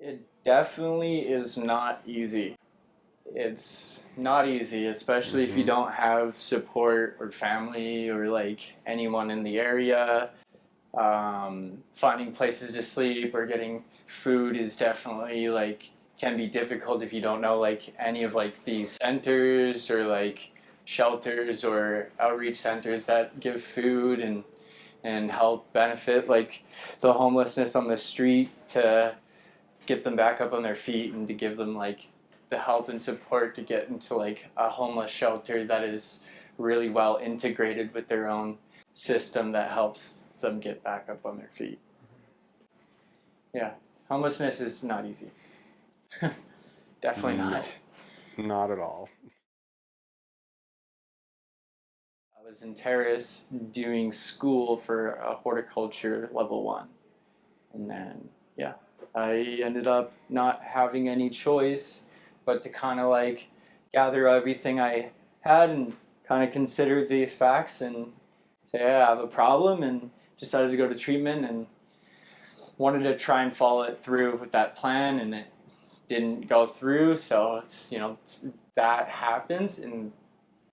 It definitely is not easy. It's not easy, especially if you don't have support or family or like anyone in the area. Finding places to sleep or getting food is definitely like can be difficult if you don't know like any of like these centers or like shelters or outreach centers that give food and help benefit like the homelessness on the street to get them back up on their feet and to give them like the help and support to get into like a homeless shelter that is really well integrated with their own system that helps them get back up on their feet. Yeah, homelessness is not easy. Definitely not. Not at all. I was in Terrace doing school for a horticulture level 1. And then, yeah, I ended up not having any choice but to kind of like gather everything I had and kind of consider the facts and say, yeah, I have a problem, and decided to go to treatment and wanted to try and follow it through with that plan, and it didn't go through. So it's, that happens and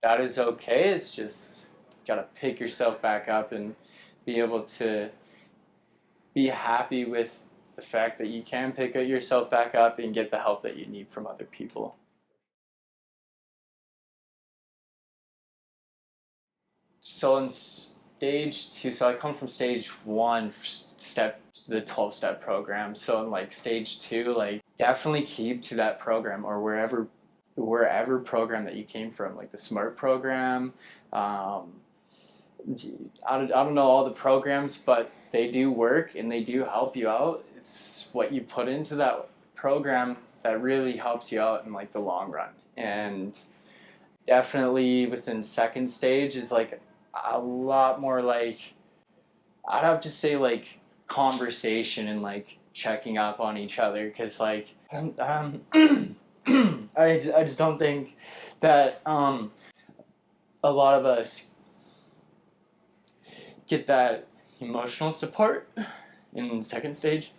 that is okay. It's just got to pick yourself back up and be able to be happy with the fact that you can pick yourself back up and get the help that you need from other people. So in stage 2, so I come from stage 1 step, the 12-step program. So in like stage 2, like definitely keep to that program or wherever program that you came from, like the SMART program. I don't know all the programs, but they do work and they do help you out. It's what you put into that program that really helps you out in like the long run. And definitely within second stage is like a lot more like, I'd have to say like conversation and like checking up on each other, because like I just don't think that a lot of us get that emotional support in second stage.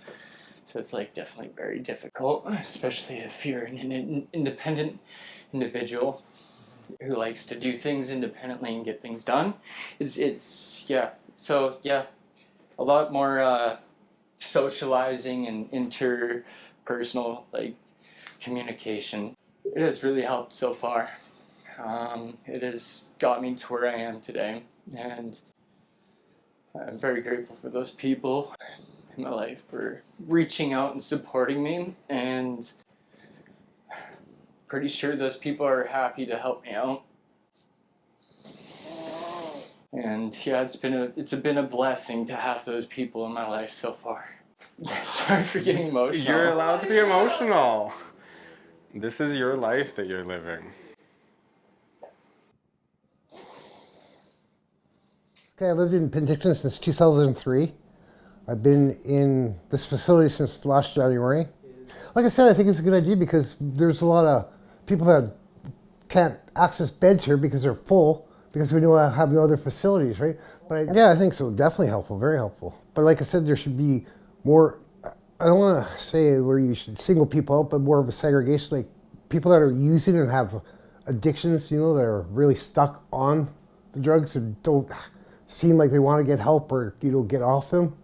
So it's like definitely very difficult, especially if you're an independent individual who likes to do things independently and get things done. It's yeah. So yeah, a lot more socializing and interpersonal like communication. It has really helped so far. It has got me to where I am today, and I'm very grateful for those people in my life for reaching out and supporting me, and pretty sure those people are happy to help me out. And yeah, it's been a blessing to have those people in my life so far. Sorry for getting emotional. You're allowed to be emotional. This is your life that you're living. Okay, I lived in Penticton since 2003. I've been in this facility since last January. Like I said, I think it's a good idea because there's a lot of people that can't access beds here because they're full, because we don't have no other facilities, right? But I think so. Definitely helpful, very helpful. But like I said, there should be more, I don't want to say where you should single people out, but more of a segregation, like people that are using and have addictions, that are really stuck on the drugs and don't seem like they want to get help or, get off them.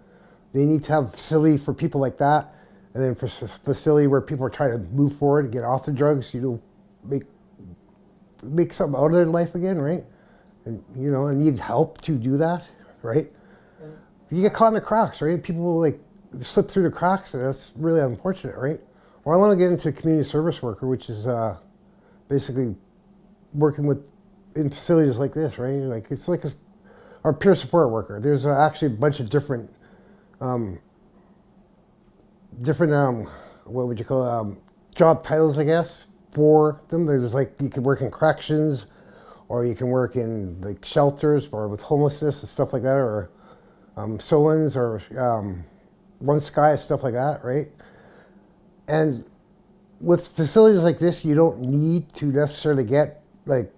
They need to have a facility for people like that. And then for a facility where people are trying to move forward and get off the drugs, make something out of their life again, right? And, and need help to do that, right? You get caught in the cracks, right? People will like slip through the cracks, and that's really unfortunate, right? Well, I want to get into community service worker, which is basically working in facilities like this, right? Like it's like our peer support worker. There's actually a bunch of different what would you call job titles, I guess, for them. There's like, you can work in corrections, or you can work in like shelters or with homelessness and stuff like that, or SOANs or One Sky, stuff like that, right? And with facilities like this, you don't need to necessarily get like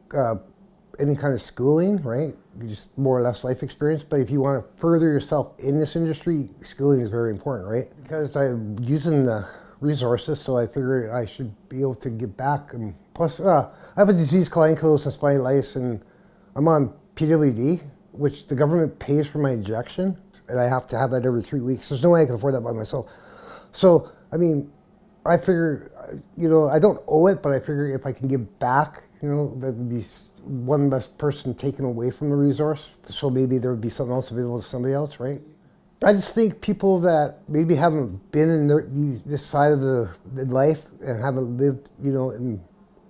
any kind of schooling, right? You just more or less life experience. But if you want to further yourself in this industry, schooling is very important, right? Because I'm using resources, so I figured I should be able to give back. And plus, I have a disease called ankylosing spondylitis, and I'm on PWD, which the government pays for my injection, and I have to have that every 3 weeks. There's no way I can afford that by myself. So, I mean, I figure, I don't owe it, but I figure if I can give back, that would be one less person taken away from the resource. So maybe there would be something else available to somebody else, right? I just think people that maybe haven't been in this side of the life and haven't lived, in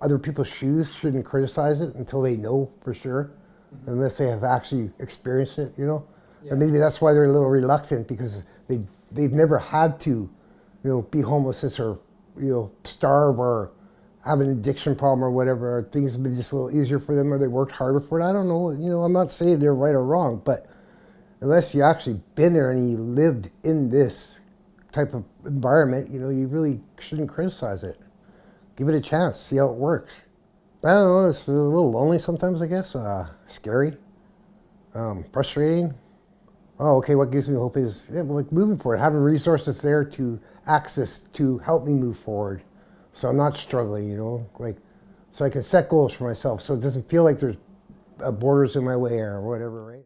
other people's shoes shouldn't criticize it until they know for sure, unless they have actually experienced it, Yeah. And maybe that's why they're a little reluctant, because they've never had to, be homeless or, starve or have an addiction problem or whatever. Or things have been just a little easier for them, or they worked harder for it. I don't know. I'm not saying they're right or wrong, but unless you actually been there and you lived in this type of environment, you really shouldn't criticize it. Give it a chance, see how it works. I don't know, it's a little lonely sometimes, I guess. Scary, frustrating. Oh, okay, what gives me hope is moving forward, having resources there to access to help me move forward. So I'm not struggling, so I can set goals for myself so it doesn't feel like there's borders in my way or whatever, right?